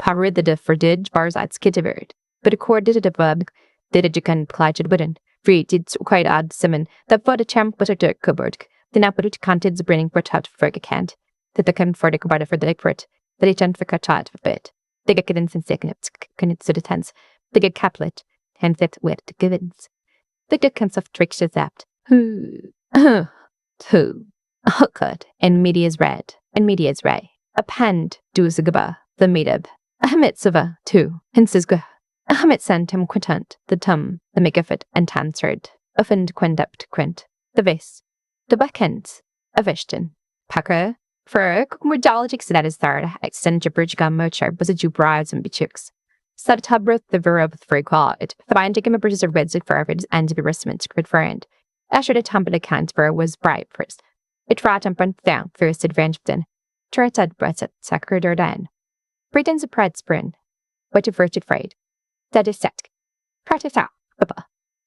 Parid the verdid Parasites kittevered. But a cord did it above, did it can plaid button. Free did quite odd simon, that fought a champ but a dirt cupboard. The naput canted the brinning for tot for a cant. That the can for the cupboard for the dick for it. That it turned for a tot for bit. They get in since second, can it to the tense. They get caplet, and that wet the givens. The dickens of tricks is apt. Who, hooked, and media's red, and media's ray. A pand, doos a gaba, the meadab. A hamitzava, too, hence is gah. A hamit sent him quintant, the tum, the megafit, and tansard. Offend quendapt quint, the vis. The backends, a vishton. Pakra, for cookmordologic that is third, extend jibberge gum mocher, but a jew brides and bichooks. Sud tubreth the verb for equality. The bind to give a bridges of reds for average and to be restment, good friend. Asher the tumble account for was bribe first. It rat and burnt down, first advanced. Turretad breath at sacred or dan. Britain's a pride sprin. What a virtue afraid. That is set. Practice out, papa.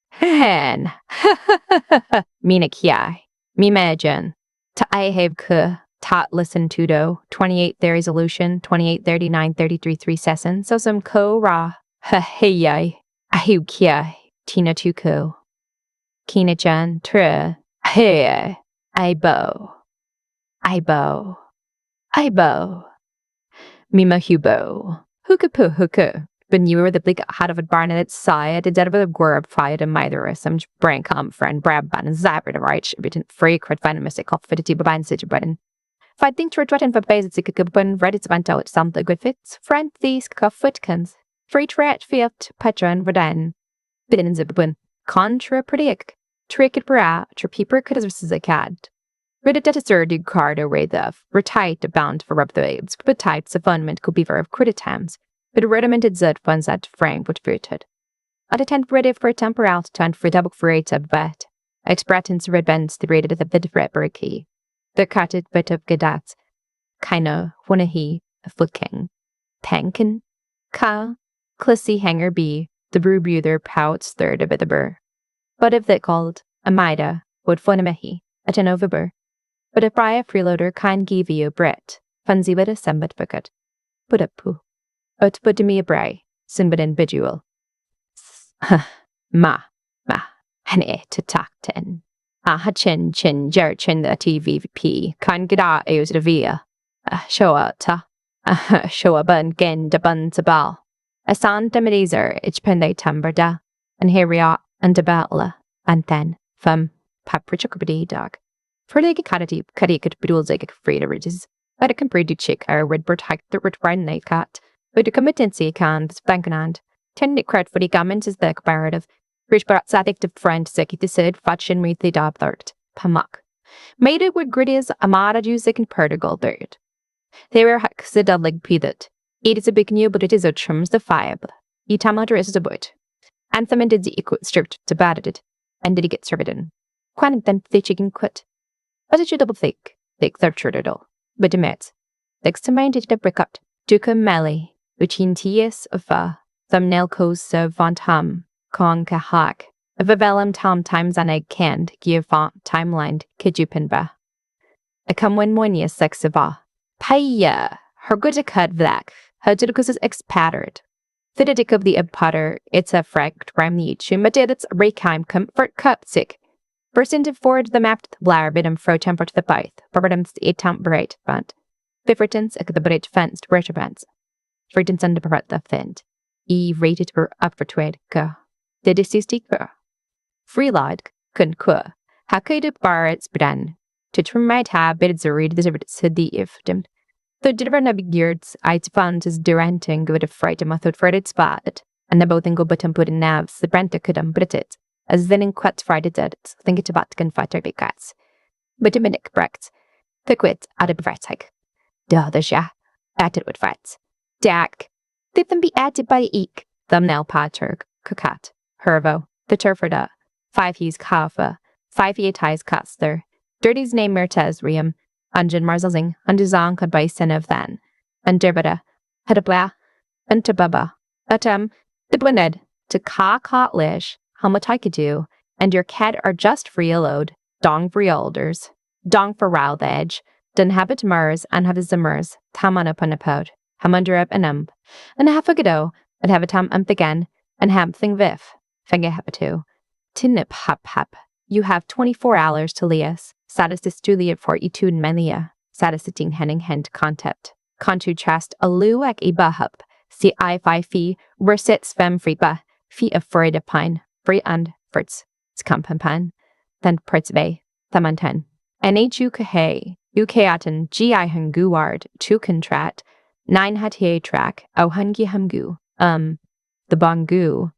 Hen. Mina kiai. Me imagine. Ta I have ku. Tot listen to do. 28 there resolution. 28 39 33 3 session. So some ko ra. Ha hey yai. Ahu kiai. Tina tuku. Kina chan. Tra. Hey. I bow. Mima hubo. Hookapu hooka. When you were the big hat of a barn at its side, the dead of a gorb fired a mither or some brain come friend, brabban and zabber the right, written free cred venomous off for the tube of such a button. If I think to retreat for base, it's a good button, ready to bent out some the good fits, friend these cuff footkins. Free tret fiat, patron, verdan. Bidden in zibbin. Contra predict. Trick it bra, trepeeper could as a cad. Read it at a surdy card away the retight bound for rub the babes, but tight the fundament could be verb crititams. But a rudimented zud funds that frame would fruited. At a tent ready for a temporal tent for double for eight of vet. Expressions red bends the rated at the bit of red key. The cutted bit of gadats. Kino, one a he, a foot king. Pankin, ka, clissy hanger be, the brew breather pouts third a bit of burr. But if they called, a mida, would fun a mehi, at an overbur. But if by a freeloader can give you a bret, funzy with a sembit bucket. Put up poo. Ut put me a bray, sinbid individual. Ma, and to talk ten. Ha chin jerchin the TVP, can get out use the via. Show out ta. Show a bun gen de bun to ball. A sound demedizer, ich pende timberda, and here we are, and de battle, and then, from paprichokabadi dog. For the caddy could be dual zig free to ridges. But a comprehend chick or redbird hike the red brine night cat. But the committancy can bankanand. Tended cred for the garment is the comparative. Rich but addictive friend sick the said fatchin read the dab third. Pamak. Made it with gritties amada juic and perdigal bird. They were hacks the dudlig pedet. It is a big new, but it is a trims the fire. E tamater is the boat. Anthem did the equal stripped to batted it. And did he get served? Quan then the chicken quit. But it should double thick third turtle. But the mets. Next to mind did the brick up. Duca Melly. Uchin T.S. of thumbnail coast of Von Ham, Kong Kahak, of a vellum tom times an egg canned, give font timelined, kijupinba. A come when moinia sex of Paya, her good a cut black, her didicus is expattered. Fididic of the potter, it's a fract ram each, but did its rekeim comfort cup sick. Burst into forward the map to the blair bid him fro temper to the bite, barbadums the 8 bright front. Biffertons at the bridge fenced retrobans. Frightened under the fend. Rated her up for trade go. The deceased equal. Freelod couldn't qua. How could it bar its bran? To trim my tab, bids a read the said the if them. The different years, I'd found as duranting with a fright a method for its spot. And the both go button put in navs, the branta could but it. As then in quat friday dead, think it about can fight big cats. But a minute brecht. The quit out of Vertag. Duh, the sha. At it with fights. Dak. Did them be added by eek. Thumbnail paturg. Kukat. Hervo. The turferda. 5 he's kafa. 5 ye ties kaster. Dirty's name mertez riam. Anjan marzazing. Anduzang could by sin of than. And derbada. Hedabla. And to baba. The blended. To ka lish. How much I could do. And your cat are just free load. Dong for alders. Dong for row the edge. Den habit mers and have his zimmers. Taman upon a pod. ham under up and half a gado, and have a tam again, and ham thing viff, fenge hap two. Tinnip hap. You have 24 hours to lias, satis Juliet for itun mania, satisitting henning hent concept. Contu trust a luak iba hup, si I fi fee, versets fem friba, fee of Frida pine, free and fritz, skampan, then pritzve, thamanten. NHU kahe, UKaten, GI hunguard, tu contrat, 9 hatie track, au hungi humgu, the bongu,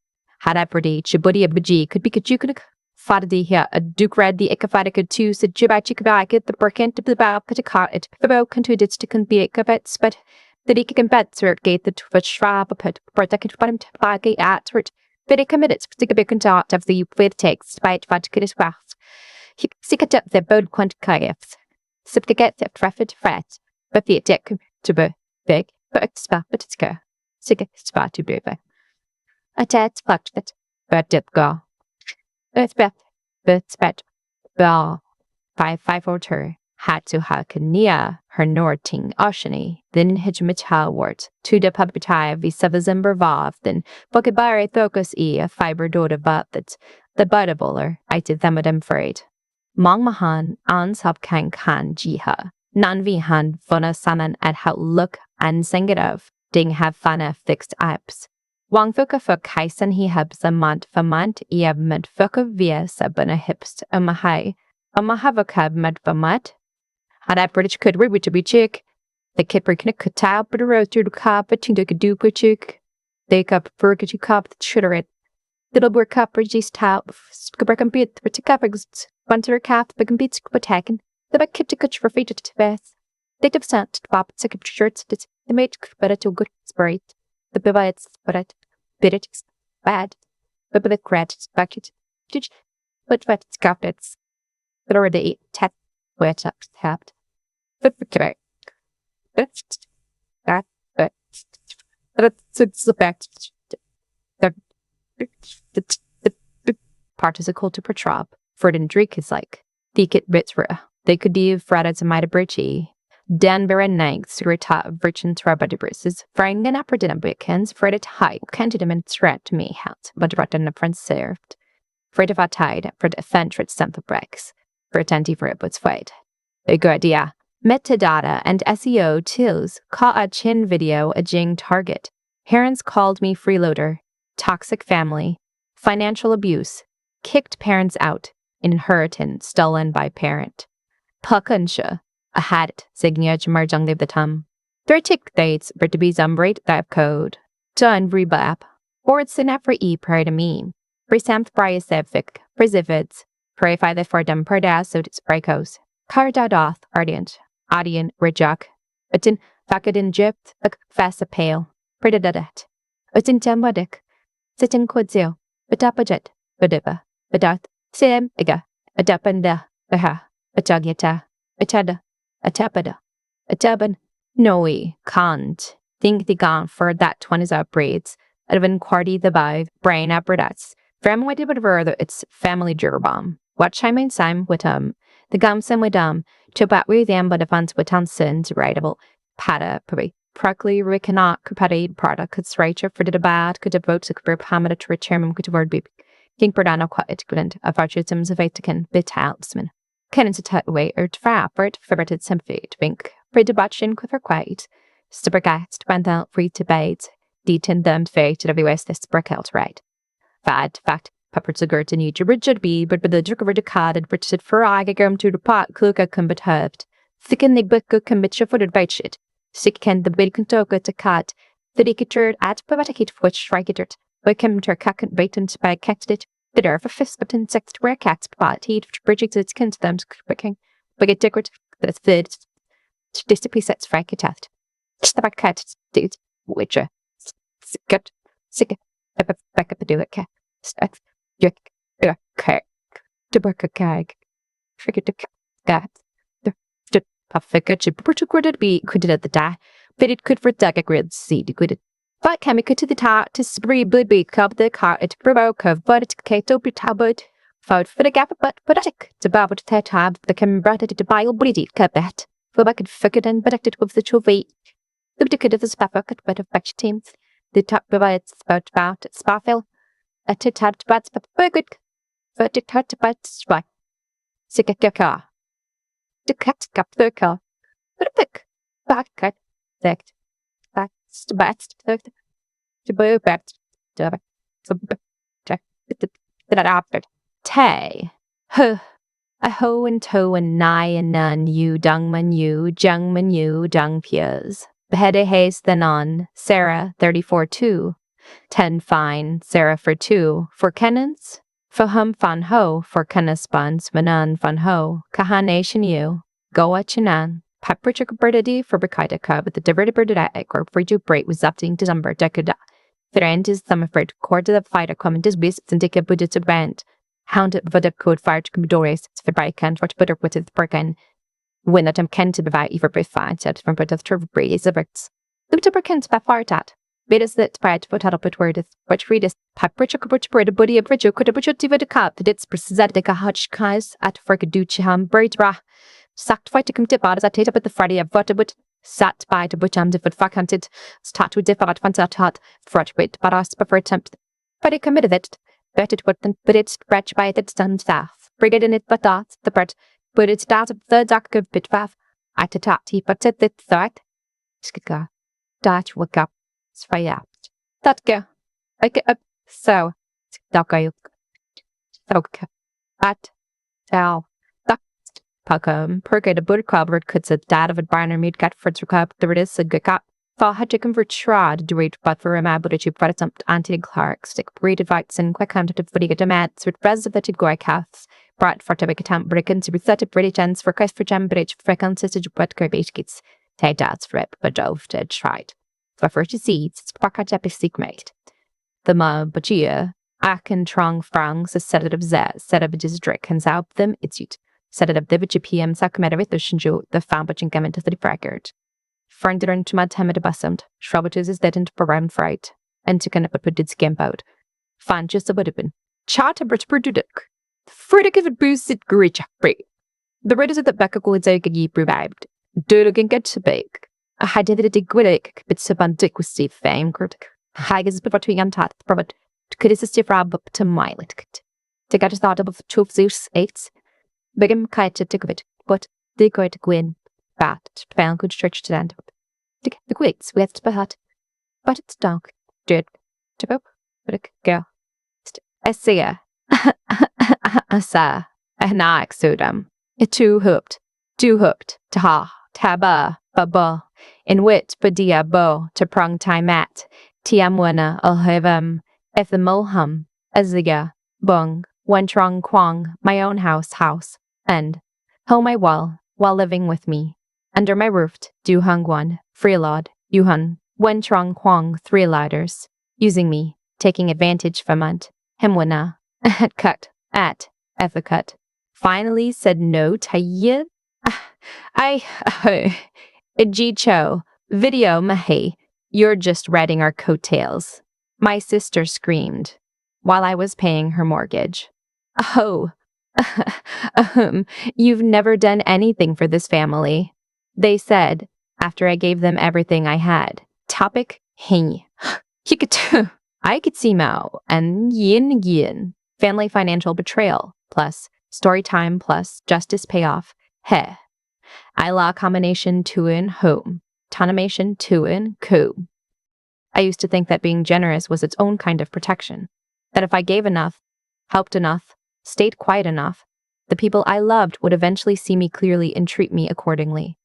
hadaperdi, chibudi abuji, could be kajukunik. Faddi here, a duke red the ikafadika two, said jibai chikabakit, the burkent to the bow, put a cart it, fibo contudits to be a cavets, but the deacon bets were gate the tuva shrab, a put, protected bottom to baggy at it, but it committed to take a big dot of the with takes, by it vodka is wax. He sick it up the boat quant kayefs, sip to get the traffic fret, but the deck to be big, but expect but it's go, sick spot to be by. A tad plucked it, but did go. But bell by 5 had to have Kania her Norting Oceany, then Hijmital wart, to the publitai vi Savazember Vav, then Bokabare Thokus a fiber doda that the buttabuller, I did them at afraid. Mong Mahan, ans hab kan jiha, nan vi han vona saman at how look and sing it of, ding have fana fixed apps. Wang fuka fuk kaisen he hebs a mont eab med fuka via sabana hipst a mahai, a mahavokab med vamat. Had I British could ribbit to be chick. The kipper knick could tile but a road through the cop, but to do per chick. They cup burger to cop the shitter it. Little boy cup or geese tile, skubber can beat the tickappigs, bunter cap, but can beat skubatakin. The back kip to kutch for feet to best. They have sent to pop second shirts, the mate better to good sprite. The bibites, but it bit it bad. But the credits bucket, but it's got it's but already tap where it's up tapped. But correct. That's that, but it's the fact that the participle to pertrop for den drink is like the kit bits they could be fratted to my bridgy. Denver and Nanks were taught virgin trabadibrisses, frying an upper dinner weekends, for it high, canted him and threat to me hat, but right in the front served. For it of tide, for the fentrit sample breaks, for it anti for it was fight. A good idea. Metadata and SEO tills caught a chin video a jing target. Parents called me freeloader, toxic family, financial abuse, kicked parents out, inheritance stolen by parent. Pukansha. A hat, signature marjang de the tum. 30 dates for to be zumbrate that code. Done rebap. Or it's an for e prior to me. Presamt briasevic, presivids. Pray fi the for dem per das so it's bricos. Cardadoth, ardient. Audion, rejak. Utin, fakadin jipt, a fast a pale. Predadat. Utin tembodik. Sitin quadzil. Betapajet. Bediba. Bedath. Sim, iga. Adapanda. Beha. Betagieta. Betada. A taban, no, can't. Think the gone for that 20s upgrades. Advan quarty the by brain upbredats. From what did whatever it's family gerbom. What chime Sam with the gumsum with to bat with them but funds with sins writable. Pada, probably. Procly recannot compatible product could sricher for the bad could devote to career pamada to chairman could word be. King Perdano quite equivalent of archisms of Vatican bit halsman. Kennens a way or frappert ferreted sympathy to wink, for debauchin with her quiet, stubbergast went out free to bait, detain them fate to every west this brickelt right. Fact, peppered a girt in each rigid be, but with the jerk of the card and Richard for agagum to the pot, cluka can but herbed. Thicken the book can but footed bait shit. Sick can the bacon toga to cut, the decatur at pabatakit which strike it, but came to her cack and bait and spy catched it. The derf of fist but insect where cats pot heat bridging its kin to them quicking, but get decorative the third discipline sets frank test. Stabak cat dude, which sick, back up the do it cat. Stack, your cat, the work a gag, figure the cat, the figure to pretty be could at the die, but it could for dagger grid seed good. But can we go to the top to spree blood be cup the car at provoke of but it's kato be tabut. Found for the gap but it to babble to that tab the can brought it to bile bleedy cup that. For back and figured and protected with the trophy. Look to the spafok at better fetch teams. The top about spafel. A tit hat bats but good. But it hurt about spike. Sick at your car. The cat cap the car. But a pick. Back cut. Sect. Back. Bats. To bow bat. That after. Tay. Huh. A ho and toe and nigh and none, you dung man you, jung man you, dung piers. Behede haste then on, Sarah 34 2. 10 fine, Sarah for 2. For Kennens? For hum fan ho, for Kennes buns, manan fan ho, kahanation you, goa chinan. Paprika birdity for Bakaida cub, the diverted birded or free to break was up to December decada. The end is some afraid cord to the fighter comment is beasts and take a budget to band. Hound the code fire to Commodores for by can't what butter with it Bergen. When that am Kent to provide either by fine set from but of turf breeze of birds. Look to Berkens by fire tat. Bit is that by to put out up word is which read is paprika butch bread a buddy a bridge could a butcher to the cup that it's presented a hutch cause at Ferkaducham bird bra. Sacked fight to come tip out as I take up at the Friday of butter but sat by to butcham different fuck hunted. Start with different fun hot front wit but us prefer attempt. But he committed it. Better put than but it's stretched by its done staff. Brigade in it but that's the bird. But it's that of the dark of bit faff. At the top, he puts it that thought. Skika. That woke up. Svaya. That go. I get up. So. Daka. Soka. At. Tau. That. Puckum. Pergate a bird covered cuts a dad of a barner meat cat for to cup. There it is a good cup. Fall had to convert trod, do rate but for a mad but a cheap for attempt anti Clark, stick braided whites and quick hunted of footy at a mats with res of the goy calves, brought for to make a temp breaking to be set up British ends for Christ for jam bridge for consisted but garbage kits, tied dad's frip, but dove dead tried. For first seeds, it's Parka Japisik mate. The ma bachia, Akin trong frangs, a set of zaz, set of his drick, and zaup them, it's ut. Set it up the PM Sakamed with the fan butching come into the braggart. Fernder into my time at a bussumed, Shrobatus is dead into brown fright, and to connect but did scamp out. Fan just a bit of been. Chat a brit perduduk. Fridic if it boosted great free. The red is at the back of good egg ye revived. Dulligan get to bake. I had did it a gwillick, but subandic with Steve fame critic. Haggis but between untat, probably to could assist your rab up to mile it. To get a thought of 12 Zeus 8. Bigum kite to tick of it, but they go to Gwyn. Bat, found good church to land up. The quicks, we have to hat. But it's dark. Did. Tip up. But a girl. I see ya. I saw. And I exudum. A two hooped. To ha. Taba. Baba. In wit, badia bo. To prong time at. Tiamwana. I'll have if the mulhum. Aziga. Bung. One trong quang. My own house. And. Home my wall. While living with me. Under my roof, Du Hung One, Freeload, Yuhun, Wen Trong Kwang, 3 lighters, using me, taking advantage from it, Himwana, cut, at, cut. Finally said no to you. Jicho, video mahi, you're just riding our coattails. My sister screamed, while I was paying her mortgage. Oh, you've never done anything for this family. They said, after I gave them everything I had. Topic, hing. I could see Mao and yin. Family financial betrayal, plus story time, plus justice payoff. He. I law combination tuin home. Tonimation tuin coup. I used to think that being generous was its own kind of protection. That if I gave enough, helped enough, stayed quiet enough, the people I loved would eventually see me clearly and treat me accordingly.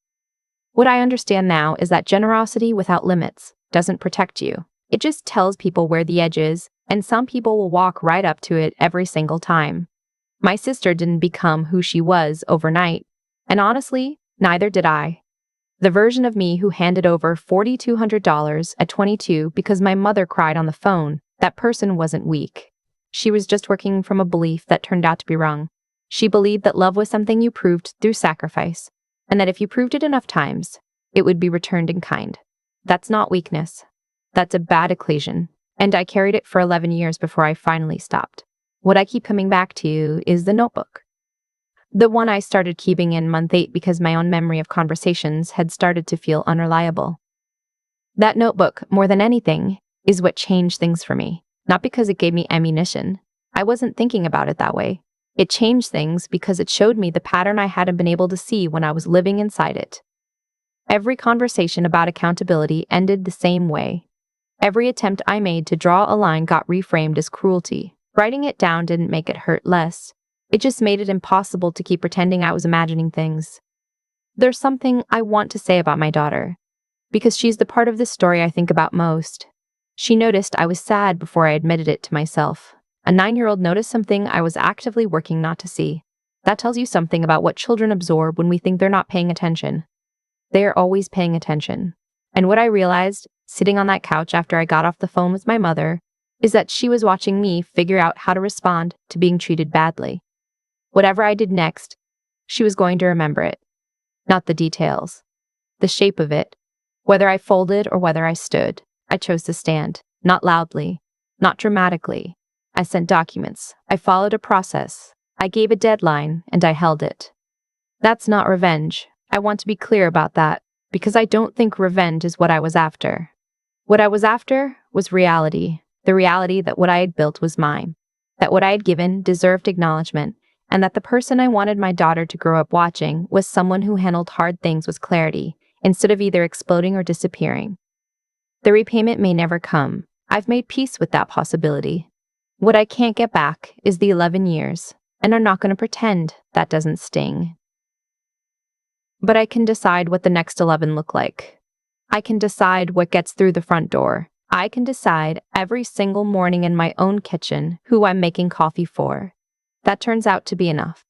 What I understand now is that generosity without limits doesn't protect you. It just tells people where the edge is, and some people will walk right up to it every single time. My sister didn't become who she was overnight, and honestly, neither did I. The version of me who handed over $4,200 at 22 because my mother cried on the phone, that person wasn't weak. She was just working from a belief that turned out to be wrong. She believed that love was something you proved through sacrifice, and that if you proved it enough times, it would be returned in kind. That's not weakness. That's a bad equation, and I carried it for 11 years before I finally stopped. What I keep coming back to is the notebook. The one I started keeping in month 8 because my own memory of conversations had started to feel unreliable. That notebook, more than anything, is what changed things for me. Not because it gave me ammunition. I wasn't thinking about it that way. It changed things because it showed me the pattern I hadn't been able to see when I was living inside it. Every conversation about accountability ended the same way. Every attempt I made to draw a line got reframed as cruelty. Writing it down didn't make it hurt less. It just made it impossible to keep pretending I was imagining things. There's something I want to say about my daughter, because she's the part of this story I think about most. She noticed I was sad before I admitted it to myself. A 9-year-old noticed something I was actively working not to see. That tells you something about what children absorb when we think they're not paying attention. They are always paying attention. And what I realized, sitting on that couch after I got off the phone with my mother, is that she was watching me figure out how to respond to being treated badly. Whatever I did next, she was going to remember it. Not the details. The shape of it. Whether I folded or whether I stood, I chose to stand. Not loudly. Not dramatically. I sent documents. I followed a process. I gave a deadline, and I held it. That's not revenge. I want to be clear about that, because I don't think revenge is what I was after. What I was after was reality. The reality that what I had built was mine. That what I had given deserved acknowledgement, and that the person I wanted my daughter to grow up watching was someone who handled hard things with clarity, instead of either exploding or disappearing. The repayment may never come. I've made peace with that possibility. What I can't get back is the 11 years, and I'm not going to pretend that doesn't sting. But I can decide what the next 11 look like. I can decide what gets through the front door. I can decide every single morning in my own kitchen who I'm making coffee for. That turns out to be enough.